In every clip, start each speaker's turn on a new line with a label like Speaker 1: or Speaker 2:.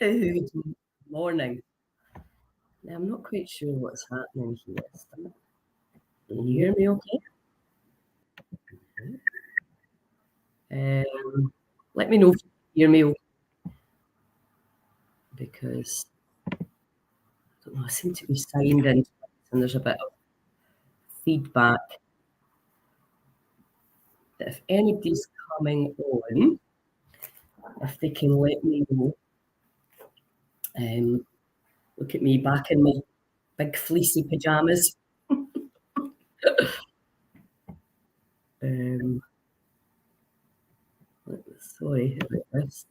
Speaker 1: Good morning. Now, I'm not quite sure what's happening here. Can you hear me okay? Let me know if you can hear me because I don't know, I seem to be signed in and there's a bit of feedback. That if anybody's coming on, if they can let me know. Look at me back in my big fleecy pajamas. Sorry about this.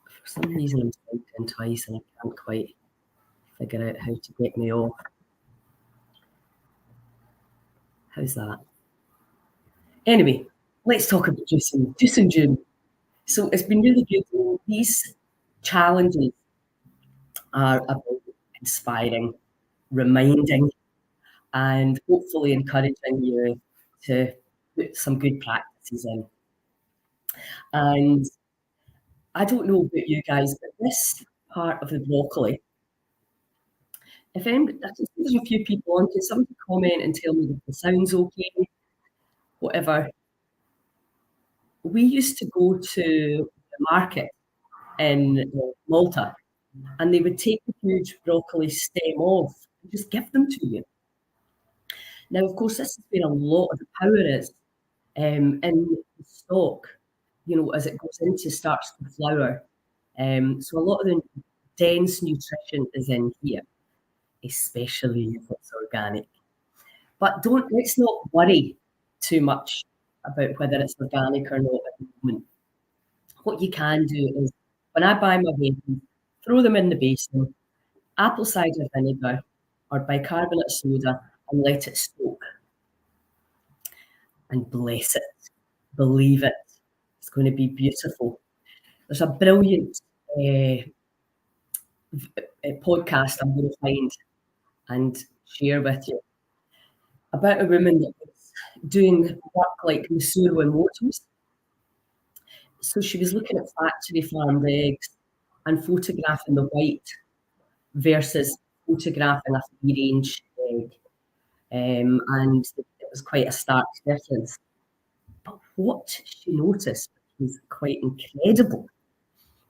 Speaker 1: For some reason I'm signed in twice and I can't quite figure out how to get me off. How's that? Anyway, let's talk about Juice and June. So it's been really good. These challenges are about inspiring, reminding, and hopefully encouraging you to put some good practices in. And I don't know about you guys, but this part of the broccoli, I can see there's a few people on, can somebody comment and tell me if the sound's okay, whatever. We used to go to the market in Malta, and they would take the huge broccoli stem off and just give them to you. Now, of course, this is where a lot of the power is in the stalk, as it goes into starts to flower. So a lot of the dense nutrition is in here, especially if it's organic. But let's not worry too much about whether it's organic or not at the moment. What you can do is, when I buy my veggies, throw them in the basin, apple cider vinegar or bicarbonate soda, and let it soak. And bless it. Believe it. It's going to be beautiful. There's a brilliant podcast I'm going to find and share with you about a woman that was doing work like Massuro and Motors. So she was looking at factory farmed eggs and photographing the white versus photographing a free range egg. And it was quite a stark difference. But what she noticed was quite incredible,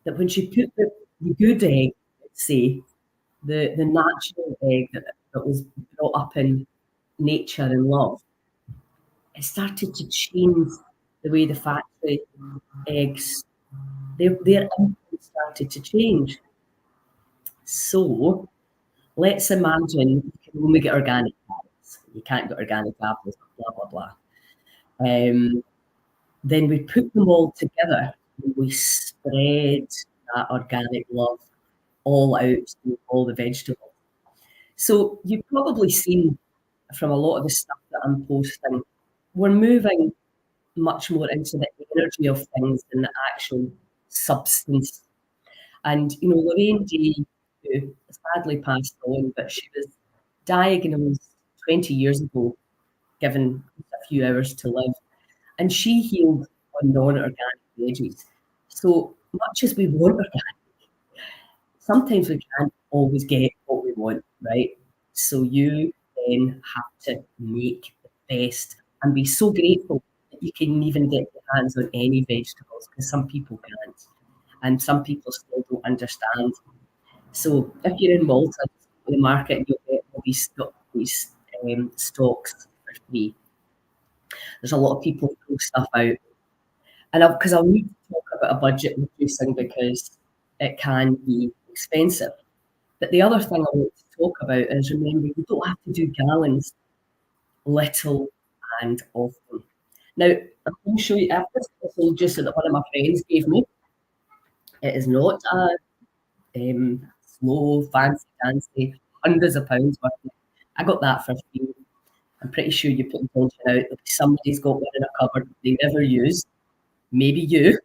Speaker 1: that when she put the good egg, let's say, the natural egg that was brought up in nature and love, it started to change the way the factory eggs, their input started to change. So let's imagine you can only get organic apples. You can't get organic apples, blah, blah, blah. Then we put them all together and we spread that organic love all out to all the vegetables. So you've probably seen from a lot of the stuff that I'm posting, we're moving much more into the energy of things than the actual substance. And, Lorraine Day, who sadly passed on, but she was diagnosed 20 years ago, given a few hours to live. And she healed on non-organic veggies. So much as we want organic, sometimes we can't always get what we want, right? So you then have to make the best and be so grateful that you can even get your hands on any vegetables, because some people can't. And some people still don't understand. So if you're in Malta, the market, you'll get all these stocks for free. There's a lot of people throw stuff out. And because I'll need to talk about a budget reducing because it can be expensive. But the other thing I want to talk about is, remember, you don't have to do gallons, little and often. Now, I'm going to show you this little juice that one of my friends gave me. It is not a slow, fancy, hundreds of pounds worth. I got that for free. I'm pretty sure you put intention out that somebody's got one in a cupboard they never use, maybe you,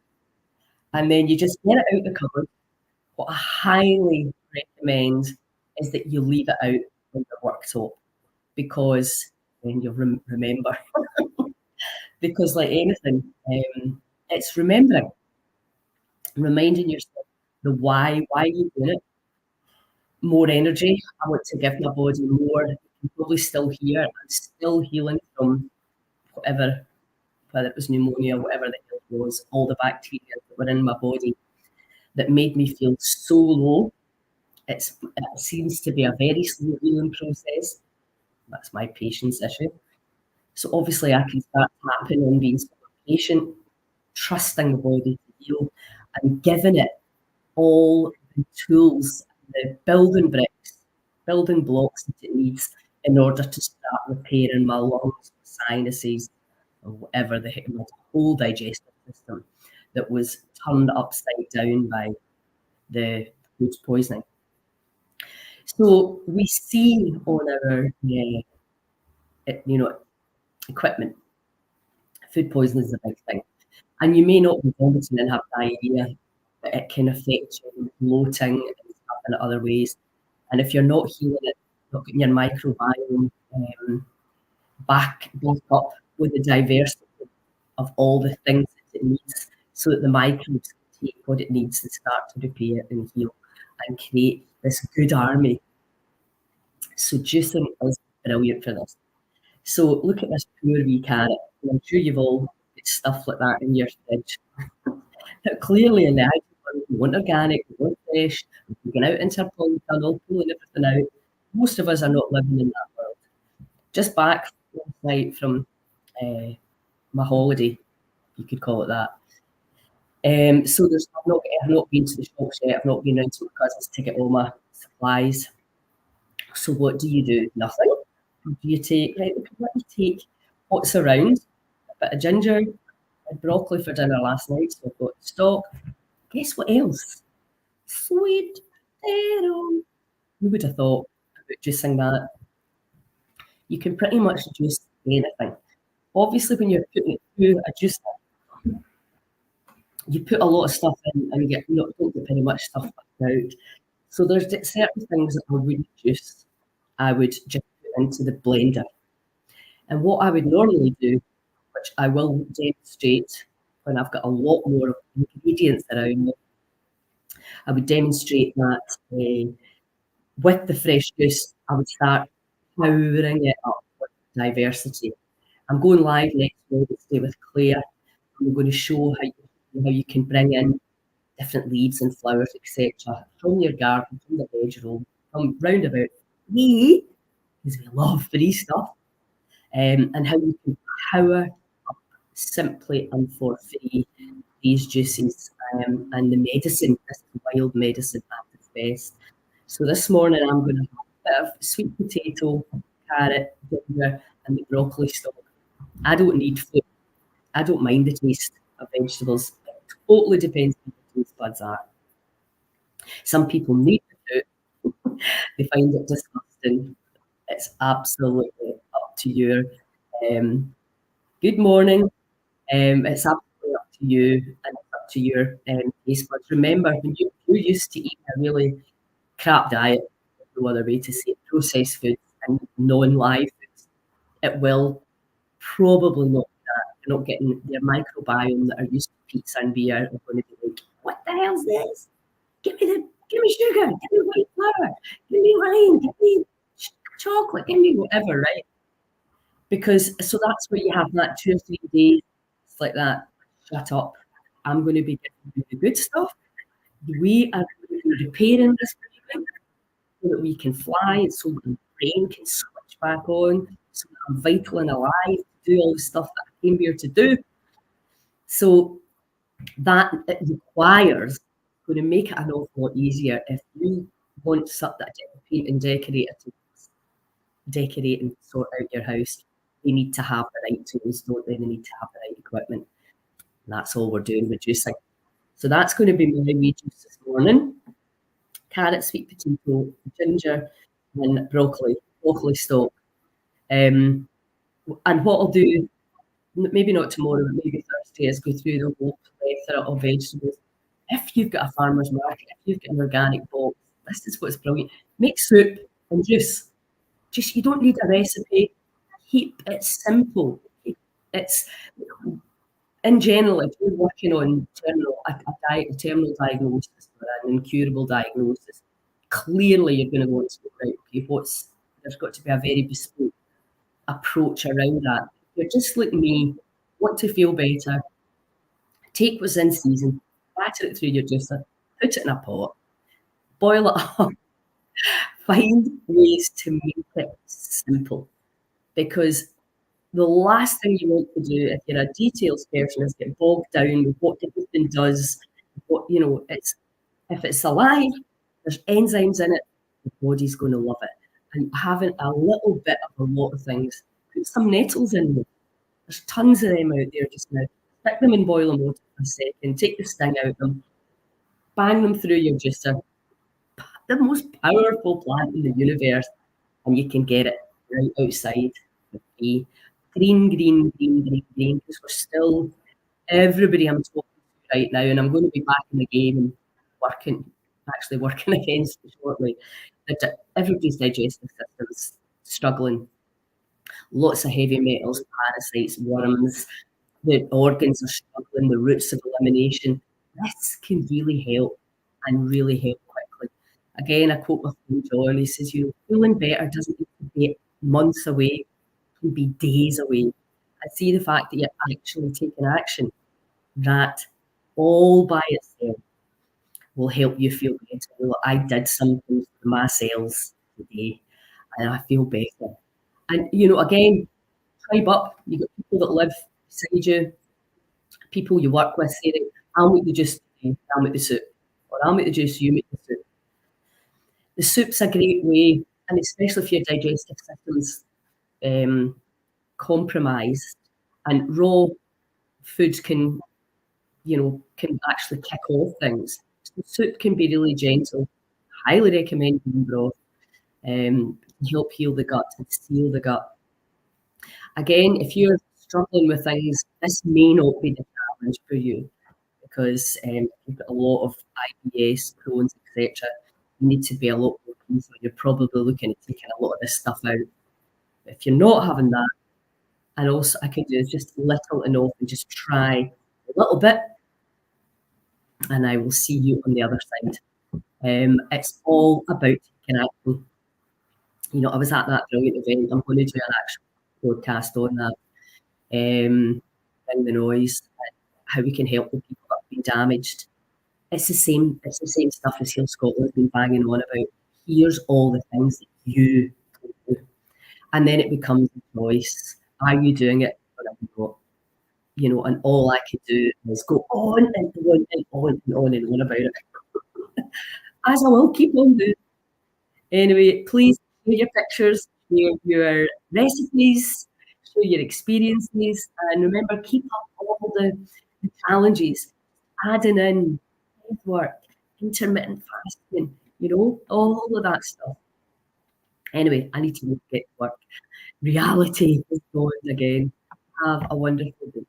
Speaker 1: and then you just get it out the cupboard. What I highly recommend is that you leave it out on your worktop, because then you'll remember. Because like anything, it's reminding yourself the why you're doing it. More energy. I want to give my body more. I'm probably still here. I'm still healing from whatever, whether it was pneumonia, whatever the hell it was, all the bacteria that were in my body that made me feel so low. It seems to be a very slow healing process. That's my patience issue. So obviously I can start tapping on being so patient, trusting the body to heal, and giving it all the tools, the building blocks that it needs in order to start repairing my lungs, sinuses, or whatever the heck, my whole digestive system that was turned upside down by the food poisoning. So we see on our, equipment, food poisoning is a big thing. And you may not be vomiting and have diarrhea, but it can affect you with bloating and stuff in other ways. And if you're not healing it, not getting your microbiome back up with the diversity of all the things that it needs so that the microbes can take what it needs to start to repair and heal and create this good army. So juicing is brilliant for this. So look at this poor wee carrot. I'm sure you've all got stuff like that in your fridge. Now, clearly in the house, we want organic, we want fresh, we're going out into our polytunnel, pulling everything out. Most of us are not living in that world. Just back last night from my holiday, you could call it that. So I've not been to the shops yet. I've not been into my cousins to get all my supplies. So what do you do? Nothing. Do you take, right, let me take what's around, a bit of ginger, and broccoli for dinner last night, so I've got stock. Guess what else? Sweet potato. Who would have thought about juicing that? You can pretty much juice anything. Obviously, when you're putting it through a juicer, you put a lot of stuff in and you don't get very much stuff back out. So there's certain things that I wouldn't juice. I would just put into the blender. And what I would normally do, which I will demonstrate when I've got a lot more ingredients around me, I would demonstrate that with the fresh juice, I would start powering it up with diversity. I'm going live next Wednesday with Claire. I'm going to show how you can bring in different leaves and flowers, etc., from your garden, from the hedgerow, from roundabout me, because we love free stuff, and how you can power up simply and for free these juices and the medicine, this wild medicine at its best. So this morning I'm going to have a bit of sweet potato, carrot, ginger, and the broccoli stock. I don't need food. I don't mind the taste of vegetables. It totally depends on what your taste buds are. Some people need the fruit. They find it disgusting. It's absolutely up to your good morning. It's absolutely up to you and it's up to your taste buds. Remember, when you're used to eating a really crap diet, no other way to say it, processed foods and non-live foods, it will probably not be that. You're not getting their microbiome that are used to pizza and beer are going to be like, what the hell's this? Give me sugar, give me white flour, give me wine, give me chocolate, give me whatever, right? Because so that's where you have that 2 or 3 days. It's like that. Shut up. I'm going to be giving you the good stuff. We are going to be repairing this breathing so that we can fly, so that the brain can switch back on, so that I'm vital and alive to do all the stuff that I came here to do. So that it requires going to make it an awful lot easier if you want something to paint and decorate and sort out your house. They need to have the right tools, don't they? They need to have the right equipment. And that's all we're doing with juicing. So that's going to be my wee juice this morning. Carrot, sweet potato, ginger, and broccoli stock. And what I'll do, maybe not tomorrow, but maybe Thursday, is go through the whole plethora of vegetables. If you've got a farmer's market, if you've got an organic box, this is what's brilliant. Make soup and juice. Just you don't need a recipe. Keep it simple. It's in general, if you're working on a terminal diagnosis or an incurable diagnosis, clearly you're gonna want to go, right, okay, there's got to be a very bespoke approach around that. If you're just like me, want to feel better, take what's in season, batter it through your juicer, put it in a pot, boil it up, find ways to make it simple. Because the last thing you want to do if you're a details person is get bogged down with what everything does. It's if it's alive, there's enzymes in it, the body's going to love it. And having a little bit of a lot of things, put some nettles in there. There's tons of them out there just now. Stick them in boiling water for a second, take the sting out of them, bang them through your juicer. The most powerful plant in the universe, and you can get it right outside the free. Green, green, green, green, green, because we're still everybody I'm talking to right now, and I'm going to be back in the game and actually working against it shortly. Everybody's digestive system's struggling. Lots of heavy metals, parasites, worms, the organs are struggling, the routes of elimination. This can really help and really help quickly. Again, I quote my friend John, he says, feeling better doesn't need to be months away, it can be days away. I see the fact that you're actually taking action, that all by itself will help you feel better. Look, I did something for my cells today and I feel better. And, again, tribe up. You've got people that live beside you, people you work with saying, I'll make the juice today, I'll make the soup. Or I'll make the juice, you make the soup. The soup's a great way, and especially if your digestive system's compromised and raw food can actually kick off things. So soup can be really gentle. Highly recommend bean broth. Help heal the gut and seal the gut. Again, if you're struggling with things, this may not be the challenge for you because you've got a lot of IBS, Crohn's, etc. You need to be a lot more careful. You're probably looking at taking a lot of this stuff out. If you're not having that, and also I can do just little enough and just try a little bit, and I will see you on the other side. It's all about taking action. I was at that brilliant event. I'm going to do an actual podcast on that. Bring the noise, how we can help the people that have been damaged. It's the same stuff as Heal Scotland's been banging on about. Here's all the things that you can do. And then it becomes a choice. Are you doing it or are you not? And all I could do is go on and on and on and on and on about it. As I will keep on doing. Anyway, please share your pictures, share your recipes, share your experiences, and remember, keep up all the challenges, adding in breath work, intermittent fasting, all of that stuff. Anyway, I need to get to work. Reality is gone again. Have a wonderful day.